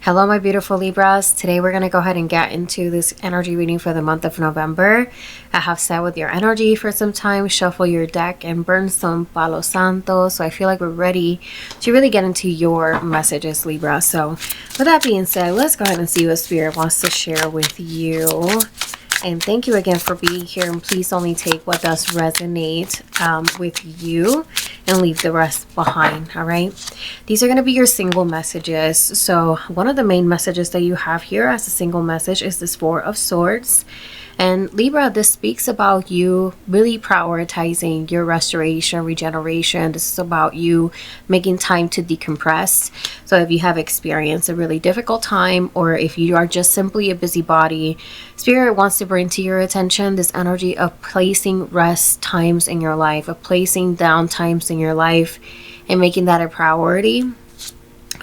Hello, my beautiful Libras. Today we're going to go ahead and get into this energy reading for the month of November. I have sat with your energy for some time, shuffle your deck, and burn some Palo Santo. So I feel like we're ready to really get into your messages, Libra. So with that being said, let's go ahead and see what Spirit wants to share with you. And thank you again for being here. And please only take what does resonate with you and leave the rest behind. All right. These are going to be your single messages. So one of the main messages that you have here as a single message is this Four of Swords. And Libra, this speaks about you really prioritizing your restoration, regeneration. This is about you making time to decompress. So if you have experienced a really difficult time, or if you are just simply a busybody, Spirit wants to bring to your attention this energy of placing rest times in your life, of placing down times in your life and making that a priority.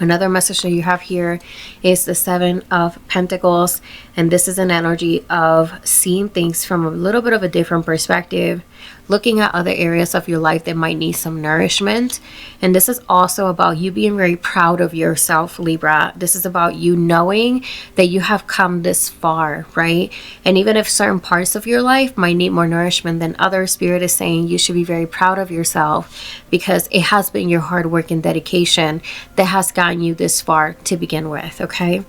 Another message that you have here is the Seven of Pentacles, and this is an energy of seeing things from a little bit of a different perspective, looking at other areas of your life that might need some nourishment. And this is also about you being very proud of yourself, Libra. This is about you knowing that you have come this far, right? And even if certain parts of your life might need more nourishment than others, Spirit is saying you should be very proud of yourself because it has been your hard work and dedication that has gotten you this far to begin with, okay?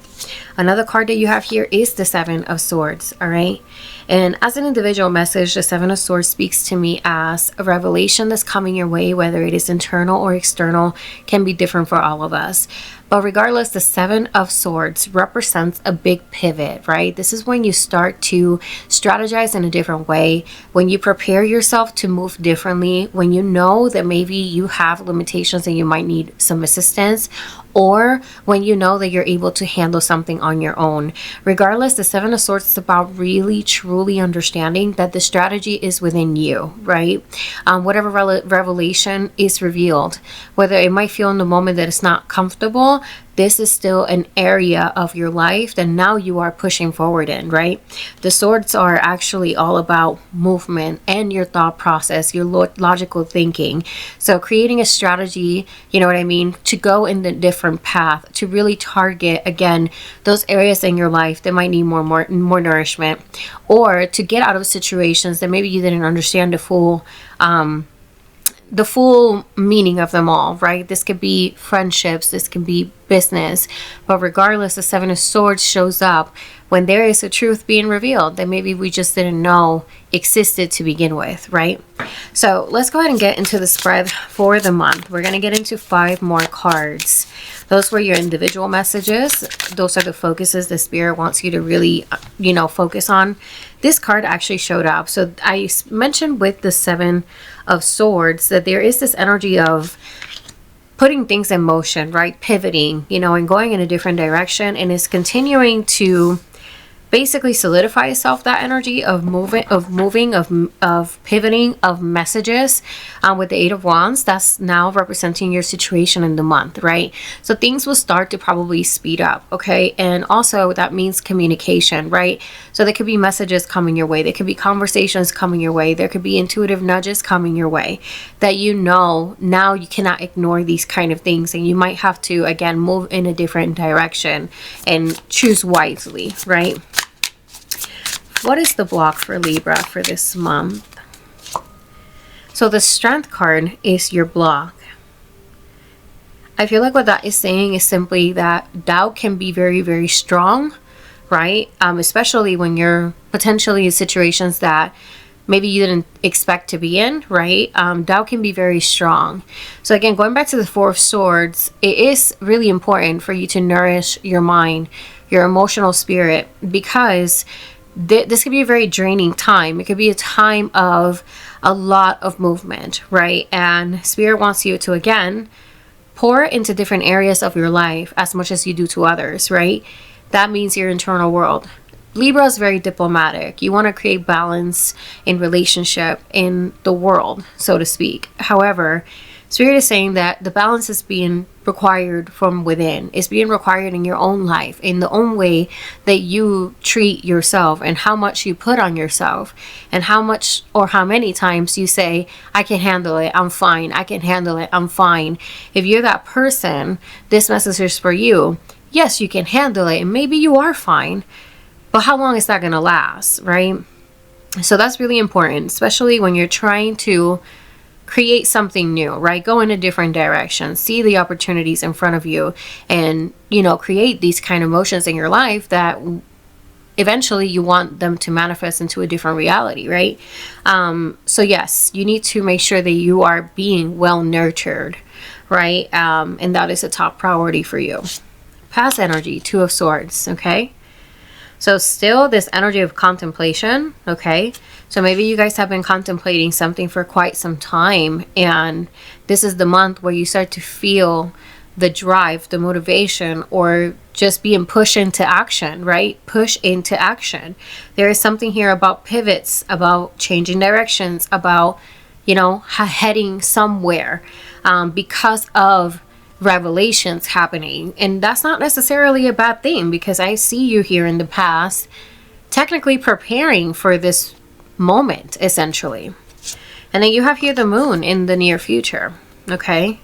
Another card that you have here is the Seven of Swords, all right? And as an individual message, the Seven of Swords speaks to me as a revelation that's coming your way, whether it is internal or external, can be different for all of us. But regardless, the Seven of Swords represents a big pivot, right? This is when you start to strategize in a different way, when you prepare yourself to move differently, when you know that maybe you have limitations and you might need some assistance, or when you know that you're able to handle something on your own. Regardless, the Seven of Swords is about really, truly understanding that the strategy is within you, right? Whatever revelation is revealed, whether it might feel in the moment that it's not comfortable, this is still an area of your life that now you are pushing forward in, right? The swords are actually all about movement and your thought process, your logical thinking. So creating a strategy, you know what I mean, to go in the different path, to really target, again, those areas in your life that might need more nourishment, or to get out of situations that maybe you didn't understand the full meaning of them all, right? This could be friendships, this can be business, but regardless, the Seven of Swords shows up when there is a truth being revealed that maybe we just didn't know existed to begin with, right? So let's go ahead and get into the spread for the month. We're going to get into 5 more cards. Those were your individual messages. Those are the focuses the Spirit wants you to really, focus on. This card actually showed up. So I mentioned with the Seven of Swords that there is this energy of putting things in motion, right? Pivoting, and going in a different direction, and it's continuing to basically solidify itself, that energy of moving, of pivoting, of messages. With the Eight of Wands, that's now representing your situation in the month, right? So things will start to probably speed up, okay? And also that means communication, right? So there could be messages coming your way, there could be conversations coming your way, there could be intuitive nudges coming your way that now you cannot ignore these kind of things, and you might have to again move in a different direction and choose wisely, right? What is the block for Libra for this month? So the Strength card is your block. I feel like what that is saying is simply that doubt can be very, very strong, right? Especially when you're potentially in situations that maybe you didn't expect to be in, right? Doubt can be very strong. So again, going back to the Four of Swords, it is really important for you to nourish your mind, your emotional spirit, because this could be a very draining time. It could be a time of a lot of movement, right? And Spirit wants you to, again, pour into different areas of your life as much as you do to others, right? That means your internal world. Libra is very diplomatic. You want to create balance in relationship in the world, so to speak. However, Spirit is saying that the balance is being required from within. It's being required in your own life, in the own way that you treat yourself and how much you put on yourself, and how much or how many times you say, I can handle it, I'm fine, I can handle it, I'm fine. If you're that person, this message is for you. yes, you can handle it, and maybe you are fine, but how long is that going to last, right? So that's really important, especially when you're trying to create something new, right? Go in a different direction, see the opportunities in front of you, and, you know, create these kind of emotions in your life that eventually you want them to manifest into a different reality, right? So yes, you need to make sure that you are being well nurtured, right? And that is a top priority for you. Past energy, Two of Swords, okay? So still this energy of contemplation, okay? So maybe you guys have been contemplating something for quite some time, and this is the month where you start to feel the drive, the motivation, or just being pushed into action, right? Push into action. There is something here about pivots, about changing directions, about, you know, heading somewhere because of revelations happening. And that's not necessarily a bad thing, because I see you here in the past technically preparing for this moment, essentially. And then you have here the moon in the near future, okay?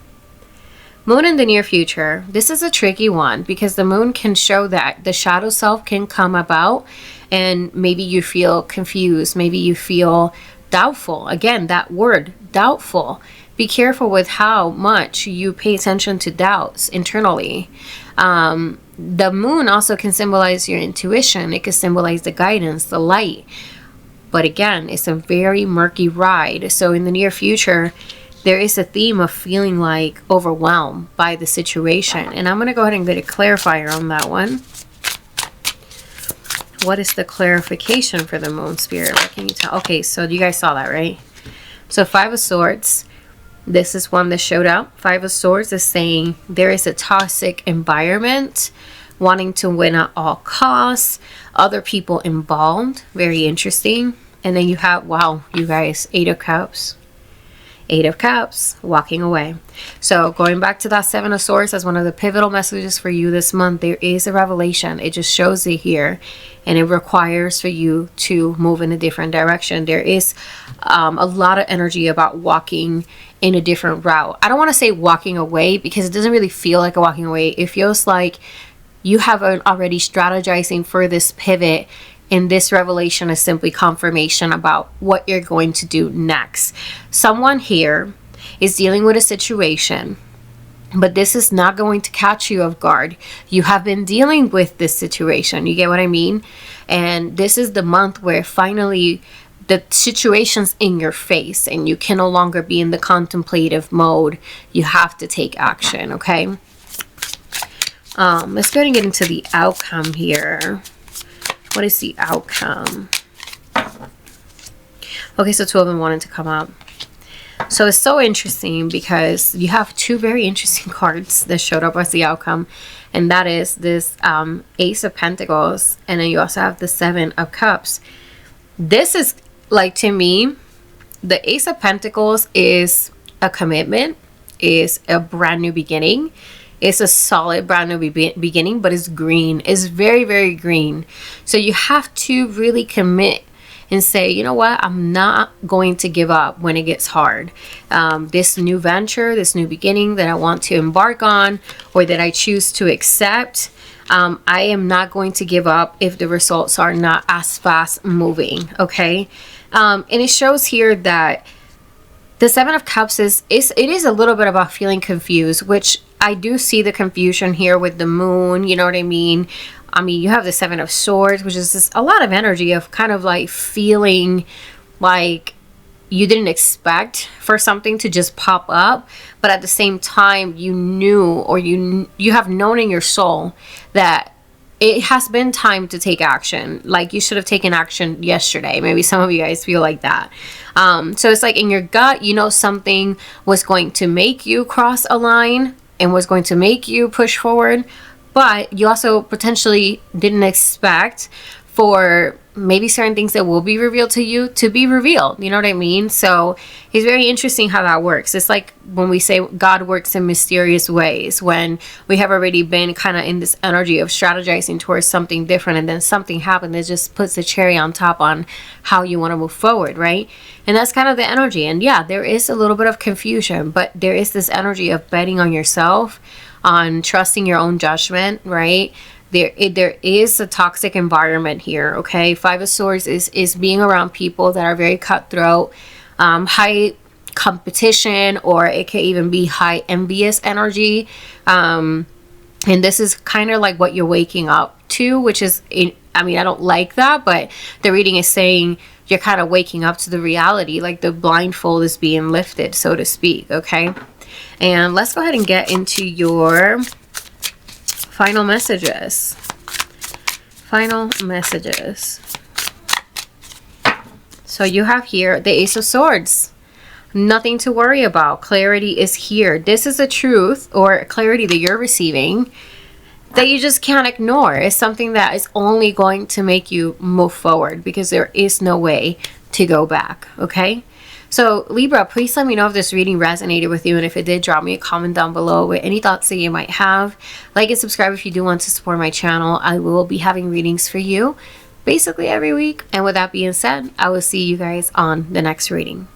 Moon in the near future, this is a tricky one, because the moon can show that the shadow self can come about, and maybe you feel confused, maybe you feel doubtful. Again, that word, doubtful. Be careful with how much you pay attention to doubts internally. The moon also can symbolize your intuition. It can symbolize the guidance, the light. But again, it's a very murky ride. So in the near future, there is a theme of feeling like overwhelmed by the situation. And I'm going to go ahead and get a clarifier on that one. What is the clarification for the moon, Spirit? What can you tell? Okay, so you guys saw that, right? So Five of Swords. This is one that showed up. Five of Swords is saying there is a toxic environment, wanting to win at all costs, other people involved. Very interesting. And then you have, wow, you guys, Eight of Cups. Eight of Cups, walking away. So going back to that Seven of Swords as one of the pivotal messages for you this month, there is a revelation. It just shows it here, and it requires for you to move in a different direction. There is a lot of energy about walking in a different route. I don't want to say walking away, because it doesn't really feel like a walking away. It feels like you have already strategizing for this pivot, and this revelation is simply confirmation about what you're going to do next. Someone here is dealing with a situation, but this is not going to catch you off guard. You have been dealing with this situation. You get what I mean? And this is the month where finally the situation's in your face, and you can no longer be in the contemplative mode. You have to take action, okay? Let's go ahead and get into the outcome here. What is the outcome? Okay, so two of them wanted to come up. So it's so interesting, because you have two very interesting cards that showed up as the outcome. And that is this Ace of Pentacles. And then you also have the Seven of Cups. This is, like, to me, the Ace of Pentacles is a commitment, is a brand new beginning. It's a solid brand new beginning, but it's green. It's very, very green. So you have to really commit and say, you know what, I'm not going to give up when it gets hard. This new venture, this new beginning that I want to embark on, or that I choose to accept, I am not going to give up if the results are not as fast moving, okay? And it shows here that the Seven of Cups it is a little bit about feeling confused, which I do see the confusion here with the moon, you know what I mean? I mean, you have the Seven of Swords, which is just a lot of energy of kind of like feeling like you didn't expect for something to just pop up, but at the same time you knew, or you have known in your soul that it has been time to take action. Like, you should have taken action yesterday. Maybe some of you guys feel like that. So it's like in your gut, you know, something was going to make you cross a line and was going to make you push forward, but you also potentially didn't expect for maybe certain things that will be revealed to you to be revealed. You know what I mean? So it's very interesting how that works. It's like when we say God works in mysterious ways, when we have already been kind of in this energy of strategizing towards something different, and then something happens that just puts the cherry on top on how you want to move forward, right? And that's kind of the energy. And yeah, there is a little bit of confusion, but there is this energy of betting on yourself, on trusting your own judgment, right? There is a toxic environment here, okay? Five of Swords is being around people that are very cutthroat, high competition, or it can even be high envious energy. And this is kind of like what you're waking up to, which is, I mean, I don't like that, but the reading is saying you're kind of waking up to the reality, like the blindfold is being lifted, so to speak, okay? And let's go ahead and get into your final messages. Final messages. So you have here the Ace of Swords. Nothing to worry about. Clarity is here. This is a truth or clarity that you're receiving that you just can't ignore. It's something that is only going to make you move forward, because there is no way to go back, okay? So Libra, please let me know if this reading resonated with you, and if it did, drop me a comment down below with any thoughts that you might have. Like and subscribe if you do want to support my channel. I will be having readings for you basically every week. And with that being said, I will see you guys on the next reading.